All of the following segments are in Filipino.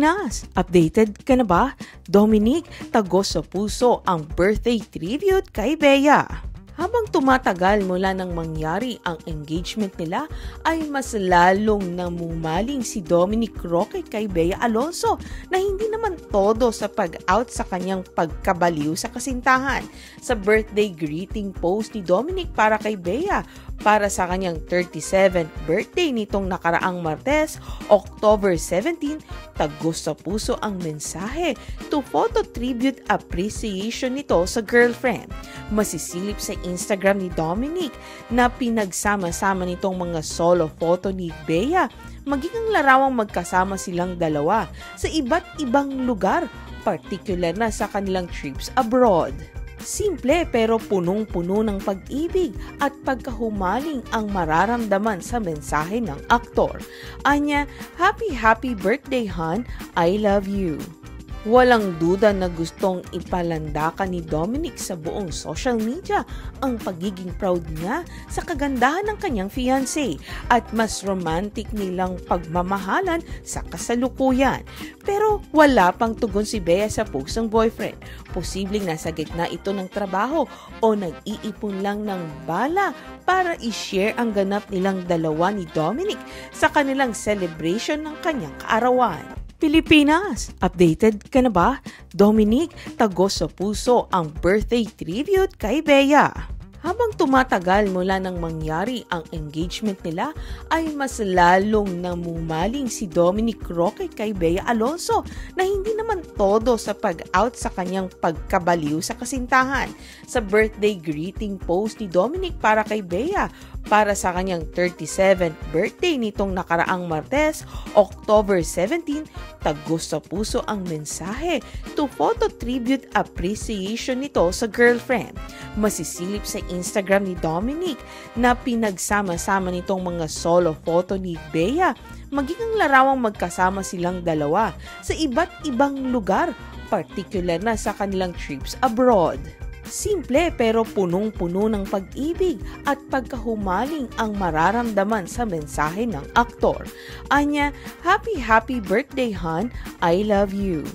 Pilipinas, updated ka na ba? Dominic, tagos sa puso ang birthday tribute kay Bea. Habang tumatagal mula nang mangyari ang engagement nila, ay mas lalong namumaling si Dominic Roque kay Bea Alonzo na hindi naman todo sa pag-out sa kanyang pagkabaliw sa kasintahan. Sa birthday greeting post ni Dominic para kay Bea, para sa kanyang 37th birthday nitong nakaraang Martes, October 17, tagos sa puso ang mensahe to photo tribute appreciation nito sa girlfriend. Masisilip sa Instagram ni Dominic na pinagsama-sama nitong mga solo photo ni Bea, maging ang larawang magkasama silang dalawa sa iba't ibang lugar, particular na sa kanilang trips abroad. Simple pero punong-puno ng pag-ibig at pagkahumaling ang mararamdaman sa mensahe ng aktor. Anya, happy birthday hon, I love you. Walang duda na gustong ipalandakan ni Dominic sa buong social media ang pagiging proud niya sa kagandahan ng kanyang fiancé at mas romantic nilang pagmamahalan sa kasalukuyan. Pero wala pang tugon si Bea sa post ng boyfriend. Posibleng nasa gitna ito ng trabaho o nag-iipon lang ng bala para i-share ang ganap nilang dalawa ni Dominic sa kanilang celebration ng kanyang kaarawan. Pilipinas, updated ka na ba? Dominic, tagos sa puso ang birthday tribute kay Bea. Habang tumatagal mula nang mangyari ang engagement nila, ay mas lalong namumaling si Dominic Roque kay Bea Alonzo na hindi naman todo sa pag-out sa kanyang pagkabaliw sa kasintahan. Sa birthday greeting post ni Dominic para kay Bea, para sa kanyang 37th birthday nitong nakaraang Martes, October 17, tagos sa puso ang mensahe to photo tribute appreciation nito sa girlfriend. Masisilip sa Instagram ni Dominic na pinagsama-sama nitong mga solo photo ni Bea, maging ang larawang magkasama silang dalawa sa iba't ibang lugar, particular na sa kanilang trips abroad. Simple pero punong-puno ng pag-ibig at pagkahumaling ang mararamdaman sa mensahe ng aktor. Anya, happy birthday hon, I love you.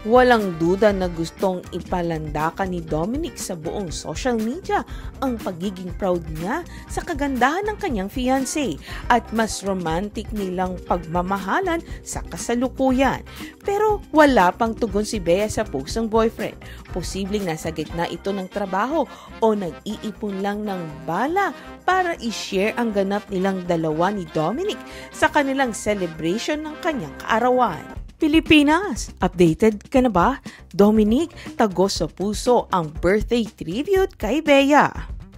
Walang duda na gustong ipalandakan ni Dominic sa buong social media ang pagiging proud niya sa kagandahan ng kanyang fiancé at mas romantic nilang pagmamahalan sa kasalukuyan. Pero wala pang tugon si Bea sa post ng boyfriend. Posibleng nasa gitna ito ng trabaho o nag-iipon lang ng bala para i-share ang ganap nilang dalawa ni Dominic sa kanilang celebration ng kanyang kaarawan. Pilipinas, updated ka na ba? Dominic, tagos sa puso ang birthday tribute kay Bea.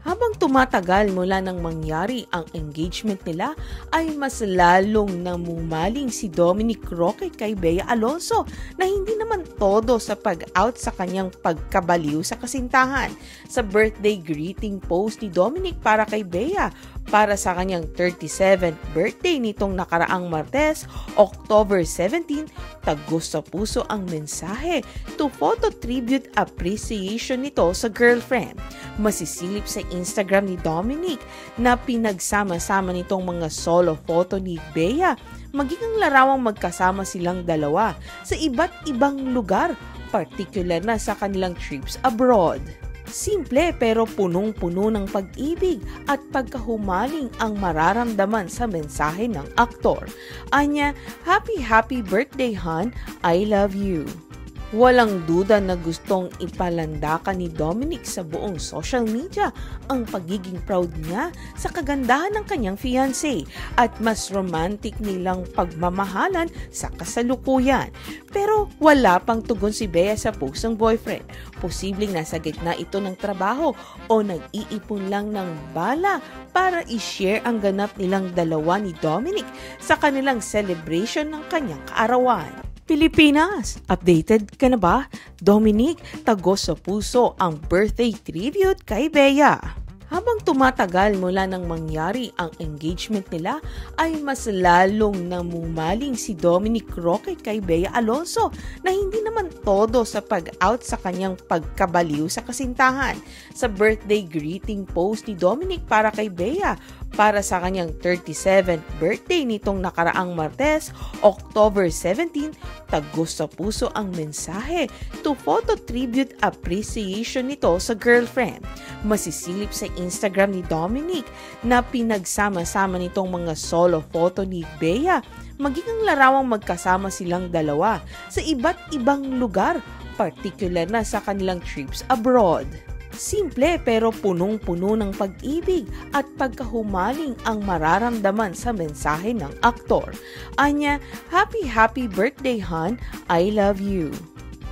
Habang tumatagal mula nang mangyari ang engagement nila, ay mas lalong namumaling si Dominic Roque kay Bea Alonzo na hindi naman todo sa pag-out sa kanyang pagkabaliw sa kasintahan. Sa birthday greeting post ni Dominic para kay Bea, para sa kanyang 37th birthday nitong nakaraang Martes, October 17, tagos sa puso ang mensahe to photo tribute appreciation nito sa girlfriend. Masisilip sa Instagram ni Dominic na pinagsama-sama nitong mga solo photo ni Bea, maging ang larawang magkasama silang dalawa sa iba't ibang lugar, particular na sa kanilang trips abroad. Simple pero punong-puno ng pag-ibig at pagkahumaling ang mararamdaman sa mensahe ng aktor. Anya, happy birthday hon, I love you. Walang duda na gustong ipalandakan ni Dominic sa buong social media ang pagiging proud niya sa kagandahan ng kanyang fiancé at mas romantic nilang pagmamahalan sa kasalukuyan. Pero wala pang tugon si Bea sa post ng boyfriend. Posibleng nasa gitna ito ng trabaho o nag-iipon lang ng bala para i-share ang ganap nilang dalawa ni Dominic sa kanilang celebration ng kanyang kaarawan. Pilipinas, updated ka na ba? Dominic, tagos sa puso ang birthday tribute kay Bea. Habang tumatagal mula nang mangyari ang engagement nila, ay mas lalong namumaling si Dominic Roque kay Bea Alonzo na hindi naman todo sa pag-out sa kanyang pagkabaliw sa kasintahan. Sa birthday greeting post ni Dominic para kay Bea, para sa kanyang 37th birthday nitong nakaraang Martes, October 17, tagos sa puso ang mensahe to photo tribute appreciation nito sa girlfriend. Masisilip sa Instagram ni Dominic na pinagsama-sama nitong mga solo photo ni Bea, maging ang larawang magkasama silang dalawa sa iba't ibang lugar, particular na sa kanilang trips abroad. Simple pero punong-puno ng pag-ibig at pagkahumaling ang mararamdaman sa mensahe ng aktor. Anya, happy birthday hon, I love you.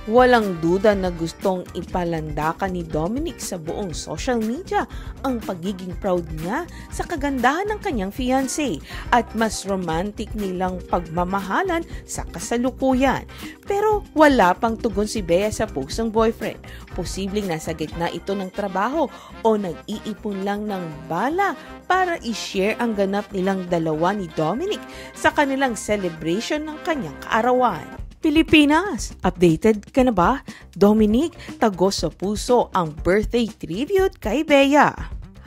Walang duda na gustong ipalandakan ni Dominic sa buong social media ang pagiging proud niya sa kagandahan ng kanyang fiancé at mas romantic nilang pagmamahalan sa kasalukuyan. Pero wala pang tugon si Bea sa post ng boyfriend. Posibleng nasa gitna ito ng trabaho o nag-iipon lang ng bala para i-share ang ganap nilang dalawa ni Dominic sa kanilang celebration ng kanyang kaarawan. Pilipinas, updated ka na ba? Dominic, tagos sa puso ang birthday tribute kay Bea.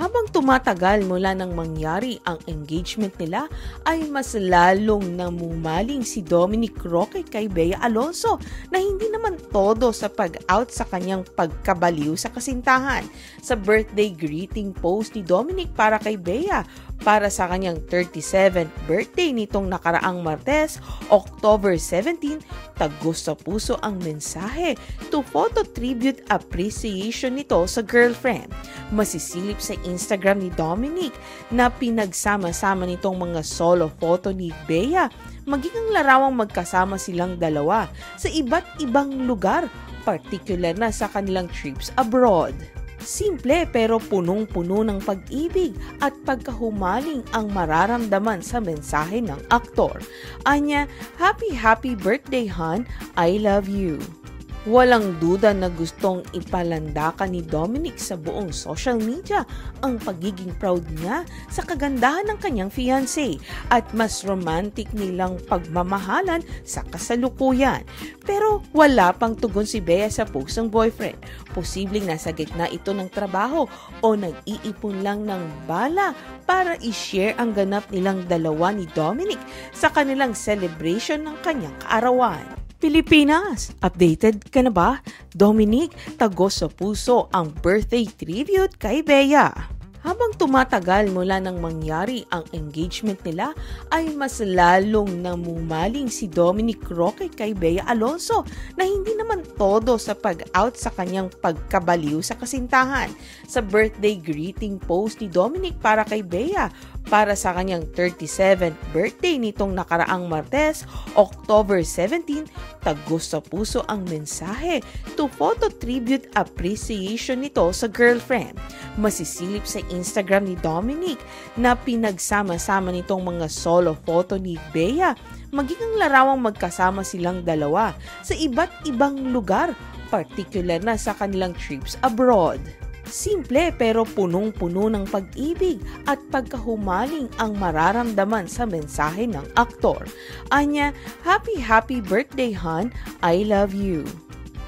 Habang tumatagal mula nang mangyari ang engagement nila, ay mas lalong namumaling si Dominic Roque kay Bea Alonzo na hindi naman todo sa pag-out sa kanyang pagkabaliw sa kasintahan. Sa birthday greeting post ni Dominic para kay Bea, para sa kanyang 37th birthday nitong nakaraang Martes, October 17, tagos sa puso ang mensahe to photo tribute appreciation nito sa girlfriend. Masisilip sa Instagram ni Dominic na pinagsama-sama nitong mga solo photo ni Bea, maging ang larawang magkasama silang dalawa sa iba't ibang lugar, particular na sa kanilang trips abroad. Simple pero punong-puno ng pag-ibig at pagkahumaling ang mararamdaman sa mensahe ng aktor. Anya, happy birthday hon, I love you. Walang duda na gustong ipalandakan ni Dominic sa buong social media ang pagiging proud niya sa kagandahan ng kanyang fiancé at mas romantic nilang pagmamahalan sa kasalukuyan. Pero wala pang tugon si Bea sa post ng boyfriend. Posibleng nasa gitna ito ng trabaho o nag-iipon lang ng bala para i-share ang ganap nilang dalawa ni Dominic sa kanilang celebration ng kanyang kaarawan. Pilipinas, updated ka na ba? Dominic, tagos sa puso ang birthday tribute kay Bea. Habang tumatagal mula nang mangyari ang engagement nila, ay mas lalong namumaling si Dominic Roque kay Bea Alonzo na hindi naman todo sa pag-out sa kanyang pagkabaliw sa kasintahan. Sa birthday greeting post ni Dominic para kay Bea, para sa kanyang 37th birthday nitong nakaraang Martes, October 17, tagos sa puso ang mensahe to photo tribute appreciation nito sa girlfriend. Masisilip sa Instagram ni Dominic na pinagsama-sama nitong mga solo photo ni Bea, maging ang larawang magkasama silang dalawa sa iba't ibang lugar, particular na sa kanilang trips abroad. Simple pero punong-puno ng pag-ibig at pagkahumaling ang mararamdaman sa mensahe ng aktor. Anya, happy birthday hon, I love you.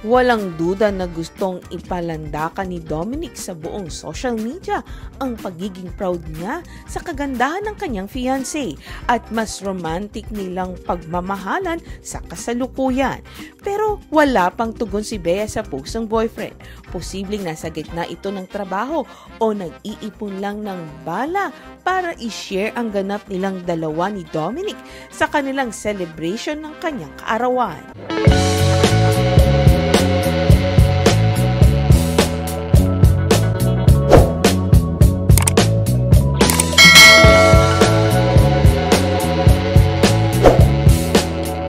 Walang duda na gustong ipalandakan ni Dominic sa buong social media ang pagiging proud niya sa kagandahan ng kanyang fiancé at mas romantic nilang pagmamahalan sa kasalukuyan. Pero wala pang tugon si Bea sa post ng boyfriend. Posibleng nasa gitna ito ng trabaho o nag-iipon lang ng bala para i-share ang ganap nilang dalawa ni Dominic sa kanilang celebration ng kanyang kaarawan.